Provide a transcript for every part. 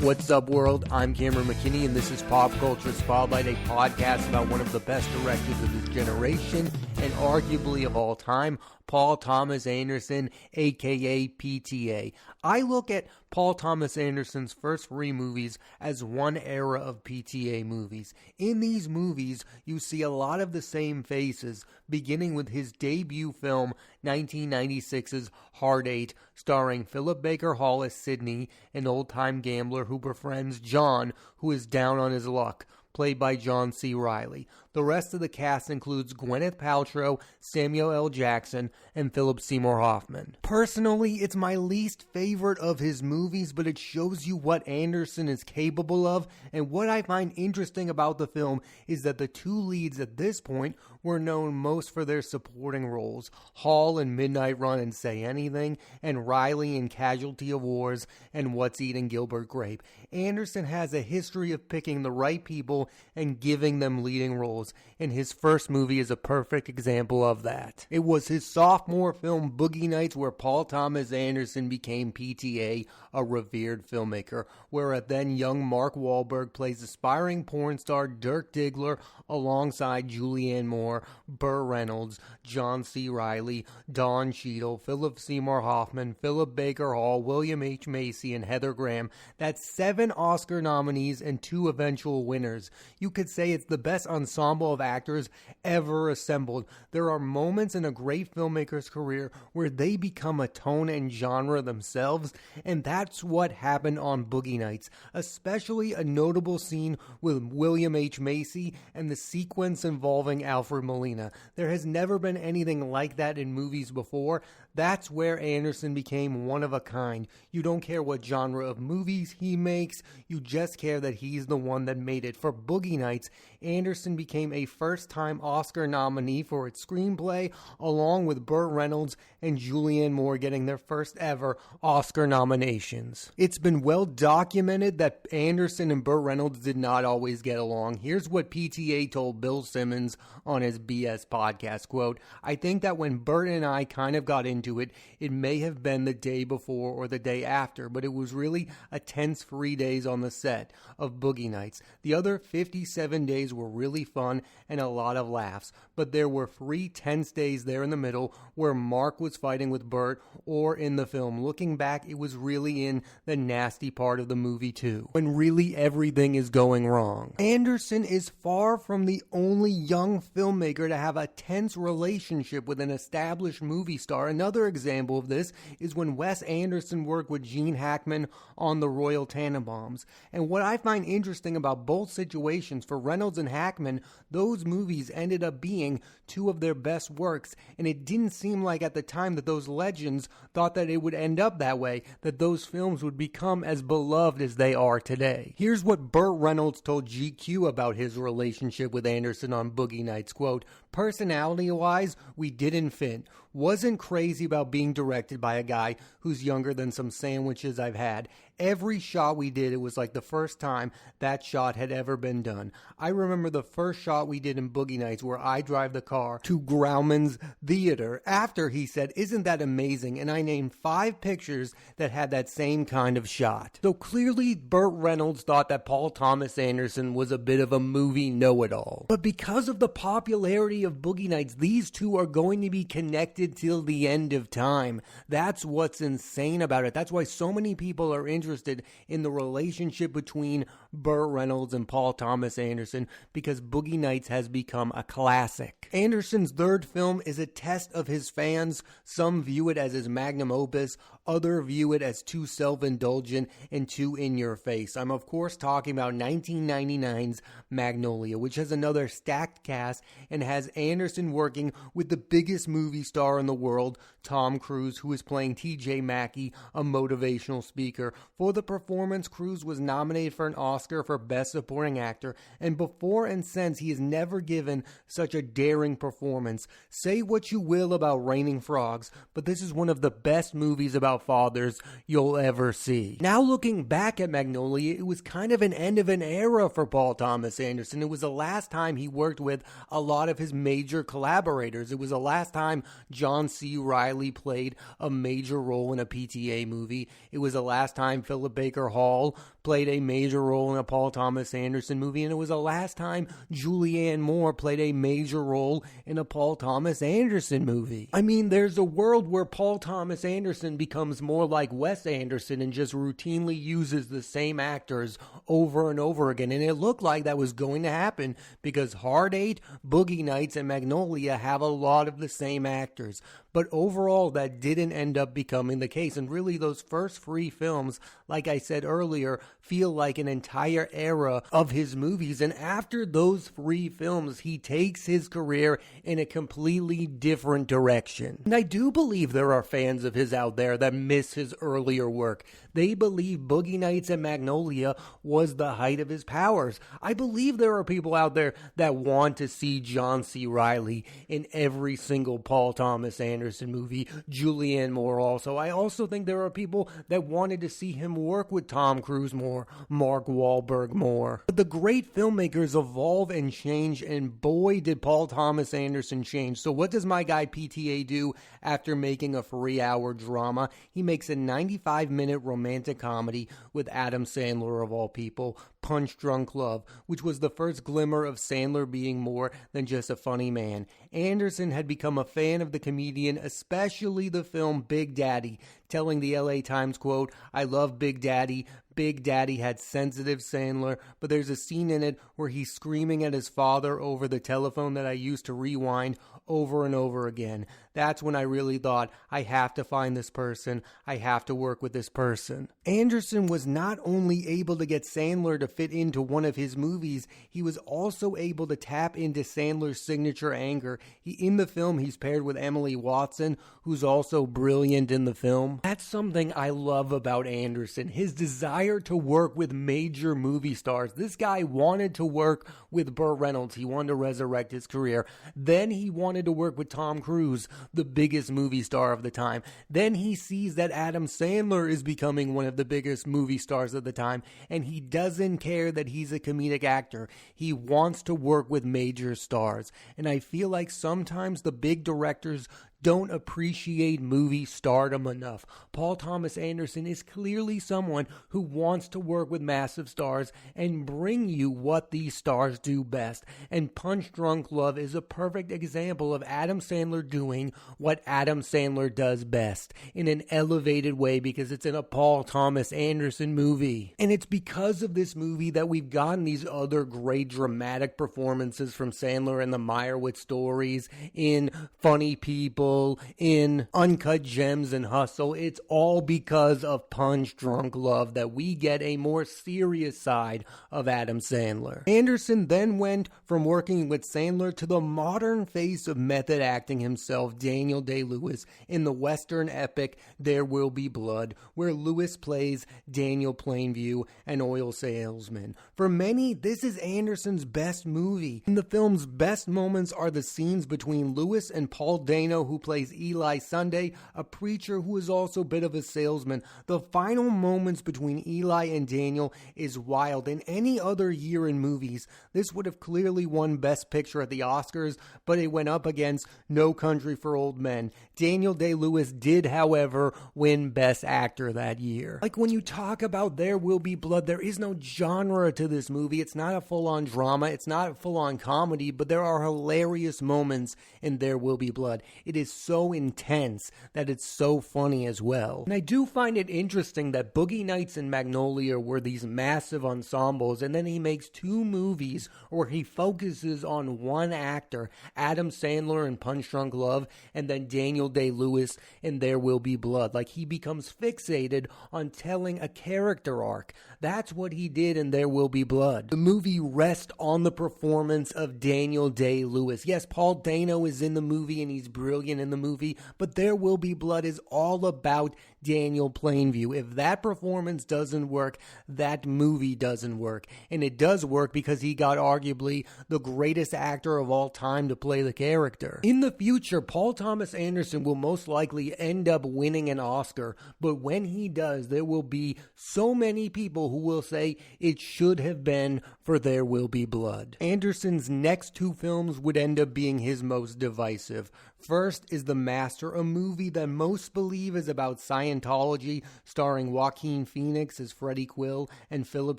What's up, world? I'm Cameron McKinney, and this is Pop Culture Spotlight, a podcast about one of the best directors of his generation, and arguably of all time, Paul Thomas Anderson, aka PTA. I look at Paul Thomas Anderson's first 3 movies as one era of PTA movies. In these movies, you see a lot of the same faces, beginning with his debut film, 1996's Hard 8, starring Philip Baker Hall as Sidney, an old-time gambler who befriends John, who is down on his luck, played by John C. Reilly. The rest of the cast includes Gwyneth Paltrow, Samuel L. Jackson, and Philip Seymour Hoffman. Personally, it's my least favorite of his movies, but it shows you what Anderson is capable of, and what I find interesting about the film is that the 2 leads at this point were known most for their supporting roles, Hall in Midnight Run and Say Anything, and Reilly in Casualty of Wars and What's Eating Gilbert Grape. Anderson has a history of picking the right people and giving them leading roles, and his first movie is a perfect example of that. It was his sophomore film Boogie Nights where Paul Thomas Anderson became PTA, a revered filmmaker, where a then young Mark Wahlberg plays aspiring porn star Dirk Diggler alongside Julianne Moore, Burt Reynolds, John C. Reilly, Don Cheadle, Philip Seymour Hoffman, Philip Baker Hall, William H. Macy, and Heather Graham. That's 7 Oscar nominees and 2 eventual winners. You could say it's the best ensemble of actors ever assembled. There are moments in a great filmmaker's career where they become a tone and genre themselves, and that's what happened on Boogie Nights, especially a notable scene with William H. Macy and the sequence involving Alfred Molina. There has never been anything like that in movies before. That's where Anderson became one of a kind. You don't care what genre of movies he makes, you just care that he's the one that made it. For Boogie Nights, Anderson became a first-time Oscar nominee for its screenplay, along with Burt Reynolds and Julianne Moore getting their first ever Oscar nominations. It's been well documented that Anderson and Burt Reynolds did not always get along. Here's what PTA told Bill Simmons on his BS podcast, quote, "I think that when Burt and I kind of got into it, it may have been the day before or the day after, but it was really a tense 3 days on the set of Boogie Nights. The other 57 days were really fun and a lot of laughs, but there were 3 tense days there in the middle where Mark was fighting with Burt, or in the film. Looking back, it was really in the nasty part of the movie too, when really everything is going wrong." Anderson is far from the only young filmmaker to have a tense relationship with an established movie star. Another example of this is when Wes Anderson worked with Gene Hackman on The Royal Tenenbaums. And what I find interesting about both situations, for Reynolds and Hackman, those movies ended up being 2 of their best works, and it didn't seem like at the time that those legends thought that it would end up that way, that those films would become as beloved as they are today. Here's what Burt Reynolds told GQ about his relationship with Anderson on Boogie Nights, quote, "Personality-wise, we didn't fit. Wasn't crazy about being directed by a guy who's younger than some sandwiches I've had. Every shot we did, it was like the first time that shot had ever been done. I remember the first shot we did in Boogie Nights where I drive the car to Grauman's Theater. After, he said, 'Isn't that amazing?' And I named 5 pictures that had that same kind of shot." So clearly, Burt Reynolds thought that Paul Thomas Anderson was a bit of a movie know-it-all. But because of the popularity of Boogie Nights, these 2 are going to be connected till the end of time. That's what's insane about it. That's why so many people are interested in the relationship between Burt Reynolds and Paul Thomas Anderson, because Boogie Nights has become a classic. Anderson's 3rd film is a test of his fans. Some view it as his magnum opus, others view it as too self-indulgent and too in-your-face. I'm of course talking about 1999's Magnolia, which has another stacked cast and has Anderson working with the biggest movie star in the world, Tom Cruise, who is playing TJ Mackey, a motivational speaker. For the performance, Cruise was nominated for an Oscar for Best Supporting Actor, and before and since, he has never given such a daring performance. Say what you will about Raining Frogs, but this is one of the best movies about about fathers you'll ever see. Now looking back at Magnolia, it was kind of an end of an era for Paul Thomas Anderson. It was the last time he worked with a lot of his major collaborators. It was the last time John C. Reilly played a major role in a PTA movie. It was the last time Philip Baker Hall played a major role in a Paul Thomas Anderson movie, and it was the last time Julianne Moore played a major role in a Paul Thomas Anderson movie. I mean, there's a world where Paul Thomas Anderson becomes more like Wes Anderson and just routinely uses the same actors over and over again, and it looked like that was going to happen because Hard Eight, Boogie Nights, and Magnolia have a lot of the same actors. But overall, that didn't end up becoming the case. And really, those first three films, like I said earlier, feel like an entire era of his movies. And after those three films, he takes his career in a completely different direction. And I do believe there are fans of his out there that miss his earlier work. They believe Boogie Nights and Magnolia was the height of his powers. I believe there are people out there that want to see John C. Reilly in every single Paul Thomas Anderson movie, Julianne Moore also. I also think there are people that wanted to see him work with Tom Cruise more, Mark Wahlberg more. But the great filmmakers evolve and change, and boy did Paul Thomas Anderson change. So what does my guy PTA do after making a 3-hour drama? He makes a 95-minute romantic comedy with Adam Sandler of all people, Punch Drunk Love, which was the first glimmer of Sandler being more than just a funny man. Anderson had become a fan of the comedian, especially the film Big Daddy, telling the LA Times, quote, "I love Big Daddy. Big Daddy had sensitive Sandler, but there's a scene in it where he's screaming at his father over the telephone that I used to rewind over and over again. That's when I really thought, I have to find this person. I have to work with this person." Anderson was not only able to get Sandler to fit into one of his movies, he was also able to tap into Sandler's signature anger. In the film, he's paired with Emily Watson, who's also brilliant in the film. That's something I love about Anderson, his desire to work with major movie stars. This guy wanted to work with Burt Reynolds. He wanted to resurrect his career. Then he wanted to work with Tom Cruise, the biggest movie star of the time. Then he sees that Adam Sandler is becoming one of the biggest movie stars of the time, and he doesn't care that he's a comedic actor. He wants to work with major stars. And I feel like sometimes the big directors don't appreciate movie stardom enough. Paul Thomas Anderson is clearly someone who wants to work with massive stars and bring you what these stars do best. And Punch Drunk Love is a perfect example of Adam Sandler doing what Adam Sandler does best in an elevated way because it's in a Paul Thomas Anderson movie. And it's because of this movie that we've gotten these other great dramatic performances from Sandler in the Meyerowitz Stories, in Funny People, in Uncut Gems and Hustle. It's all because of Punch Drunk Love that we get a more serious side of Adam Sandler. Anderson then went from working with Sandler to the modern face of method acting himself, Daniel Day-Lewis, in the Western epic There Will Be Blood, where Lewis plays Daniel Plainview, an oil salesman. For many, this is Anderson's best movie. In the film's best moments are the scenes between Lewis and Paul Dano, who plays Eli Sunday, a preacher who is also a bit of a salesman. The final moments between Eli and Daniel is wild. In any other year in movies, this would have clearly won Best Picture at the Oscars, but it went up against No Country for Old Men. Daniel Day-Lewis did, however, win Best Actor that year. Like when you talk about There Will Be Blood, there is no genre to this movie. It's not a full-on drama. It's not a full-on comedy, but there are hilarious moments in There Will Be Blood. It is so intense that it's so funny as well. And I do find it interesting that Boogie Nights and Magnolia were these massive ensembles, and then he makes two movies where he focuses on one actor, Adam Sandler in Punch Drunk Love, and then Daniel Day-Lewis in There Will Be Blood. Like, he becomes fixated on telling a character arc. That's what he did in There Will Be Blood. The movie rests on the performance of Daniel Day-Lewis. Yes, Paul Dano is in the movie and he's brilliant in the movie, but There Will Be Blood is all about Daniel Plainview. If that performance doesn't work, that movie doesn't work. And it does work because he got arguably the greatest actor of all time to play the character. In the future, Paul Thomas Anderson will most likely end up winning an Oscar, but when he does, there will be so many people who will say it should have been for There Will Be Blood. Anderson's next two films would end up being his most divisive. First is The Master, a movie that most believe is about Scientology, starring Joaquin Phoenix as Freddie Quill and Philip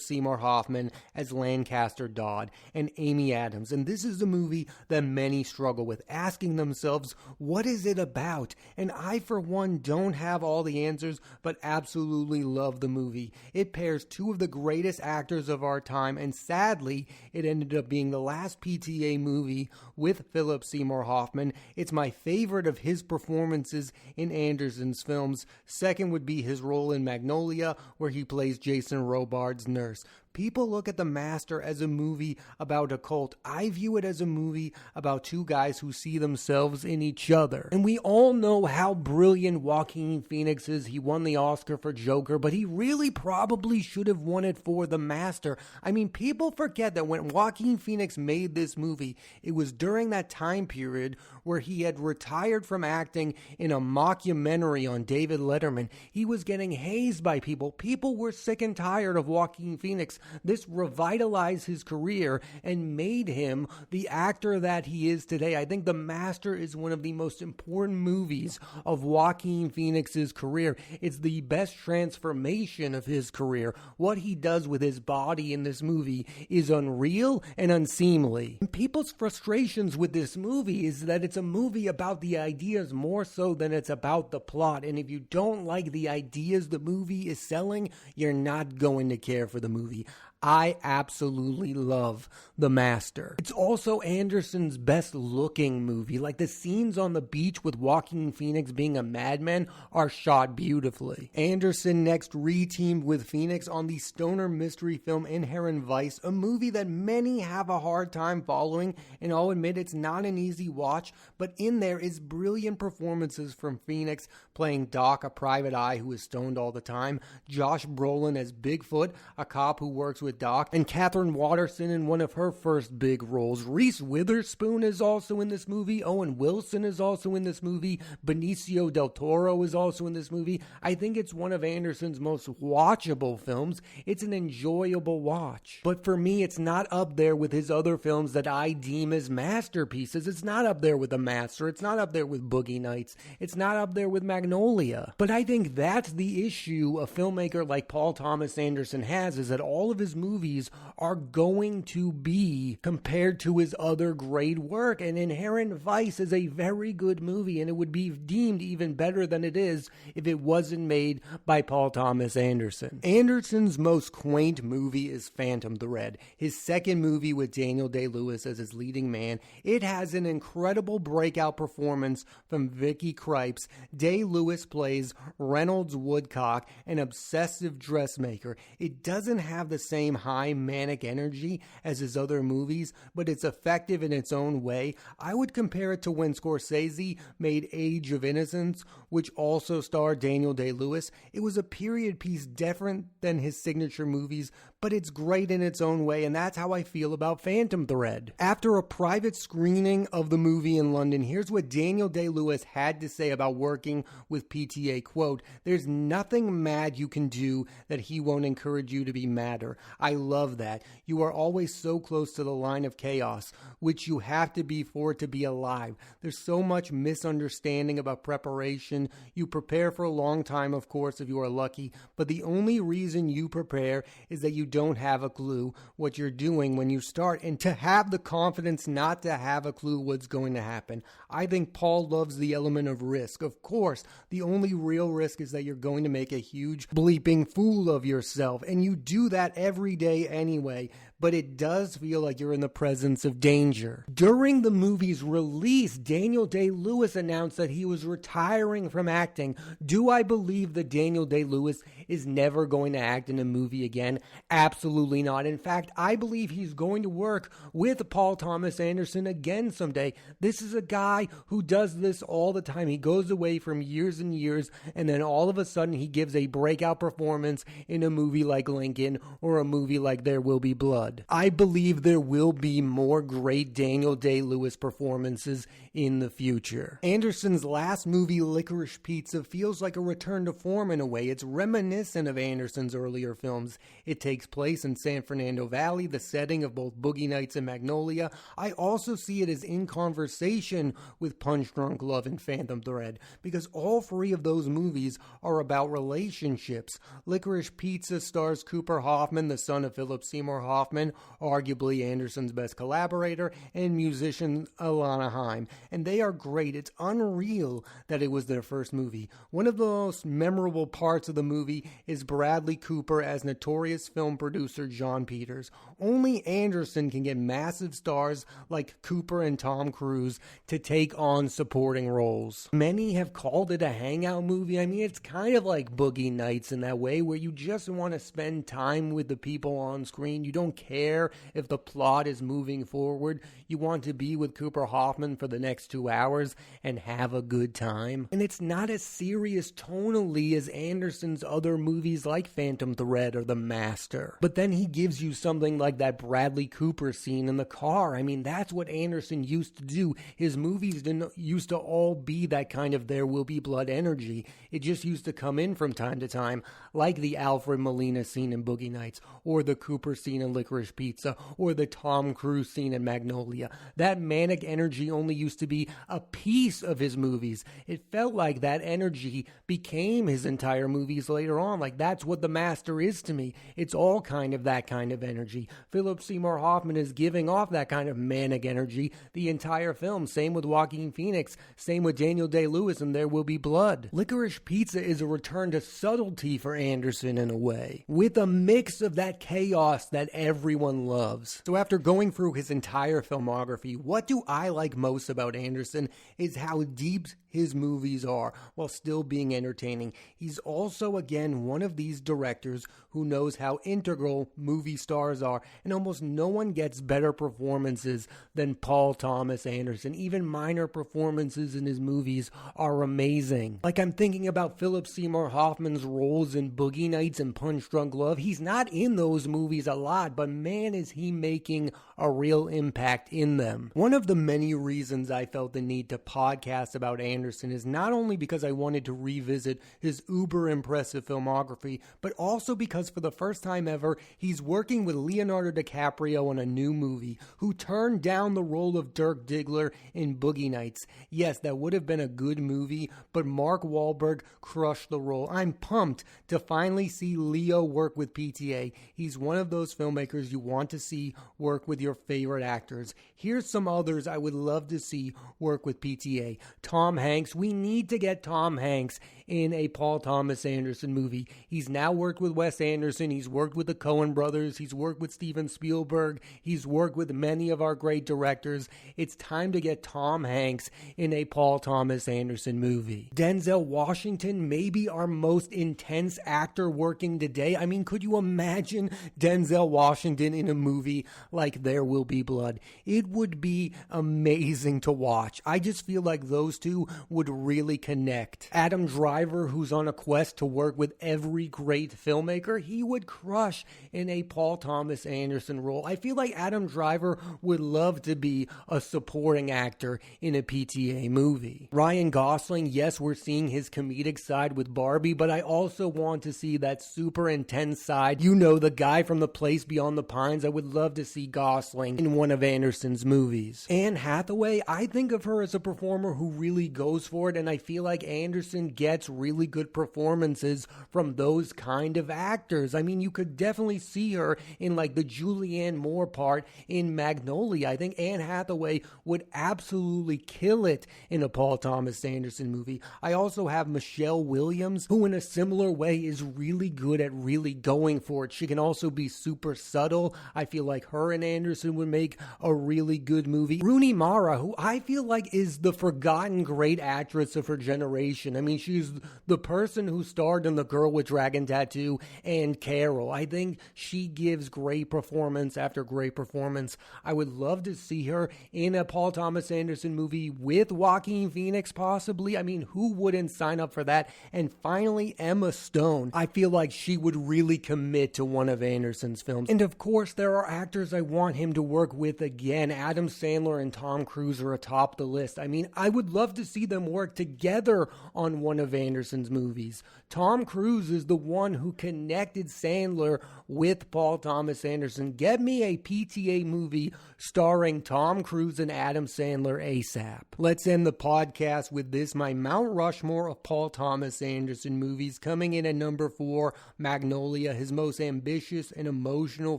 Seymour Hoffman as Lancaster Dodd and Amy Adams. And this is a movie that many struggle with, asking themselves, what is it about? And I, for one, don't have all the answers, but absolutely love the movie. It pairs two of the greatest actors of our time, and sadly, it ended up being the last PTA movie with Philip Seymour Hoffman. It's my favorite of his performances in Anderson's films. Second would be his role in Magnolia, where he plays Jason Robards' nurse. People look at The Master as a movie about a cult. I view it as a movie about two guys who see themselves in each other. And we all know how brilliant Joaquin Phoenix is. He won the Oscar for Joker, but he really probably should have won it for The Master. I mean, people forget that when Joaquin Phoenix made this movie, it was during that time period where he had retired from acting in a mockumentary on David Letterman. He was getting hazed by people. People were sick and tired of Joaquin Phoenix. This revitalized his career and made him the actor that he is today. I think The Master is one of the most important movies of Joaquin Phoenix's career. It's the best transformation of his career. What he does with his body in this movie is unreal and unseemly. And people's frustrations with this movie is that it's a movie about the ideas more so than it's about the plot. And if you don't like the ideas the movie is selling, you're not going to care for the movie. I absolutely love The Master. It's also Anderson's best looking movie. Like, the scenes on the beach with Joaquin Phoenix being a madman are shot beautifully. Anderson next re-teamed with Phoenix on the stoner mystery film Inherent Vice, a movie that many have a hard time following, and I'll admit it's not an easy watch, but in there is brilliant performances from Phoenix playing Doc, a private eye who is stoned all the time, Josh Brolin as Bigfoot, a cop who works with Doc, and Catherine Watterson in one of her first big roles. Reese Witherspoon is also in this movie. Owen Wilson is also in this movie. Benicio del Toro is also in this movie. I think it's one of Anderson's most watchable films. It's an enjoyable watch. But for me, it's not up there with his other films that I deem as masterpieces. It's not up there with The Master. It's not up there with Boogie Nights. It's not up there with Magnolia. But I think that's the issue a filmmaker like Paul Thomas Anderson has, is that all of his movies are going to be compared to his other great work. And Inherent Vice is a very good movie, and it would be deemed even better than it is if it wasn't made by Paul Thomas Anderson. Anderson's most quaint movie is Phantom Thread, his second movie with Daniel Day-Lewis as his leading man. It has an incredible breakout performance from Vicky Krieps. Day-Lewis plays Reynolds Woodcock, an obsessive dressmaker. It doesn't have the same high manic energy as his other movies, but it's effective in its own way. I would compare it to when Scorsese made Age of Innocence, which also starred Daniel Day-Lewis. It was a period piece different than his signature movies, but it's great in its own way, and that's how I feel about Phantom Thread. After a private screening of the movie in London, here's what Daniel Day-Lewis had to say about working with PTA, quote, "There's nothing mad you can do that he won't encourage you to be madder. I love that. You are always so close to the line of chaos, which you have to be for it to be alive. There's so much misunderstanding about preparation. You prepare for a long time, of course, if you are lucky, but the only reason you prepare is that you don't have a clue what you're doing when you start, and to have the confidence not to have a clue what's going to happen. I think Paul loves the element of risk. Of course, the only real risk is that you're going to make a huge bleeping fool of yourself, and you do that every every day anyway, but it does feel like you're in the presence of danger. During the movie's release, Daniel Day-Lewis announced that he was retiring from acting. Do I believe that Daniel Day-Lewis is never going to act in a movie again? Absolutely not. In fact, I believe he's going to work with Paul Thomas Anderson again someday. This is a guy who does this all the time. He goes away from years and years, and then all of a sudden he gives a breakout performance in a movie like Lincoln or a movie like There Will Be Blood. I believe there will be more great Daniel Day-Lewis performances in the future. Anderson's last movie, Licorice Pizza, feels like a return to form in a way. It's reminiscent of Anderson's earlier films. It takes place in San Fernando Valley, the setting of both Boogie Nights and Magnolia. I also see it as in conversation with Punch Drunk Love and Phantom Thread, because all three of those movies are about relationships. Licorice Pizza stars Cooper Hoffman, the son of Philip Seymour Hoffman, arguably Anderson's best collaborator, and musician Alana Haim. And they are great. It's unreal that it was their first movie. One of the most memorable parts of the movie is Bradley Cooper as notorious film producer John Peters. Only Anderson can get massive stars like Cooper and Tom Cruise to take on supporting roles. Many have called it a hangout movie. I mean, it's kind of like Boogie Nights in that way, where you just want to spend time with the people on screen. You don't care if the plot is moving forward. You want to be with Cooper Hoffman for the next 2 hours and have a good time. And it's not as serious tonally as Anderson's other movies like Phantom Thread or The Master. But then he gives you something like that Bradley Cooper scene in the car. I mean, that's what Anderson used to do. His movies didn't used to all be that kind of There Will Be Blood energy. It just used to come in from time to time, like the Alfred Molina scene in Boogie Nights, or the Cooper scene in Licorice Pizza, or the Tom Cruise scene in Magnolia. That manic energy only used to be a piece of his movies. It felt like that energy became his entire movies later on. Like, that's what The Master is to me. It's all kind of that kind of energy. Philip Seymour Hoffman is giving off that kind of manic energy the entire film. Same with Joaquin Phoenix. Same with Daniel Day-Lewis and There Will Be Blood. Licorice Pizza is a return to subtlety for Anderson in a way, with a mix of that chaos that everyone loves. So after going through his entire filmography, what do I like most about Anderson is how deep his movies are while still being entertaining. He's also, again, one of these directors who knows how integral movie stars are, and almost no one gets better performances than Paul Thomas Anderson. Even minor performances in his movies are amazing. Like, I'm thinking about Philip Seymour Hoffman's roles in Boogie Nights and Punch Drunk Love. He's not in those movies a lot, but man, is he making a real impact in them. One of the many reasons I felt the need to podcast about Anderson is not only because I wanted to revisit his uber impressive filmography, but also because for the first time ever, he's working with Leonardo DiCaprio on a new movie, who turned down the role of Dirk Diggler in Boogie Nights. Yes, that would have been a good movie, but Mark Wahlberg crushed the role. I'm pumped to finally see Leo work with PTA. He's one of those filmmakers you want to see work with your favorite actors. Here's some others I would love to see work with PTA. Tom Hanks. We need to get Tom Hanks in a Paul Thomas Anderson movie. He's now worked with Wes Anderson. He's worked with the Coen brothers. He's worked with Steven Spielberg. He's worked with many of our great directors. It's time to get Tom Hanks in a Paul Thomas Anderson movie. Denzel Washington, maybe our most intense actor working today. I mean, could you imagine Denzel Washington in a movie like There Will Be Blood? It would be amazing to watch. I just feel like those two would really connect. Adam Driver, who's on a quest to work with every great filmmaker, he would crush in a Paul Thomas Anderson role. I feel like Adam Driver would love to be a supporting actor in a PTA movie. Ryan Gosling, yes, we're seeing his comedic side with Barbie, but I also want to see that super intense side. You know, the guy from The Place Beyond the Pines. I would love to see Gosling in one of Anderson's movies. Anne Hathaway, I think of her as a performer who really goes for it, and I feel like Anderson gets really good performances from those kind of actors. I mean, you could definitely see her in like the Julianne Moore part in Magnolia. I think Anne Hathaway would absolutely kill it in a Paul Thomas Anderson movie. I also have Michelle Williams, who in a similar way is really good at really going for it. She can also be super subtle. I feel like her and Anderson would make a really good movie. Rooney Mara, who I feel like is the forgotten great actress of her generation. I mean, she's the person who starred in The Girl with Dragon Tattoo and Carol. I think she gives great performance after great performance. I would love to see her in a Paul Thomas Anderson movie with Joaquin Phoenix, possibly. I mean, who wouldn't sign up for that? And finally, Emma Stone. I feel like she would really commit to one of Anderson's films. And of course, there are actors I want him to work with again. Adam Sandler and Tom Cruise are atop the list. I mean, I would love to see them work together on one of Anderson's movies. Tom Cruise is the one who connected Sandler with Paul Thomas Anderson. Get me a PTA movie starring Tom Cruise and Adam Sandler ASAP. Let's end the podcast with this, my Mount Rushmore of Paul Thomas Anderson movies. Coming in at number 4, Magnolia, his most ambitious and emotional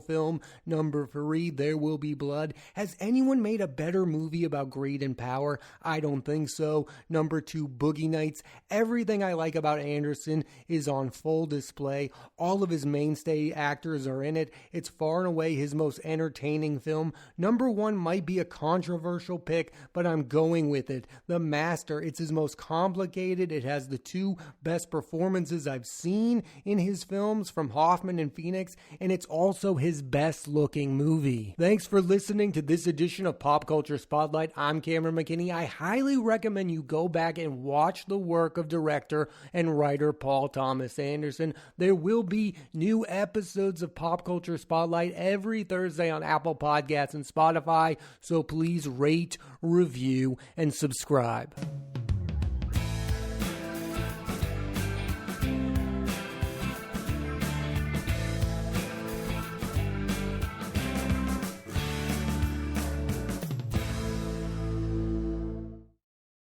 film. Number 3, There Will Be Blood. Has anyone made a better movie about greed and power? I don't think so. Number 2, Boogie Nights. Everything I like about Anderson is on full display. All of his mainstay actors are in it. It's far and away his most entertaining film. Number 1 might be a controversial pick, but I'm going with it. The Master. It's his most complicated. It has the 2 best performances I've seen in his films from Hoffman and Phoenix, and it's also his best looking movie. Thanks for listening to this edition of Pop Culture Spotlight. I'm Cameron McKinney. I highly recommend you go back and watch the work of director and writer Paul Thomas Anderson. There will be new episodes of Pop Culture Spotlight every Thursday on Apple Podcasts and Spotify, so please rate, review, and subscribe.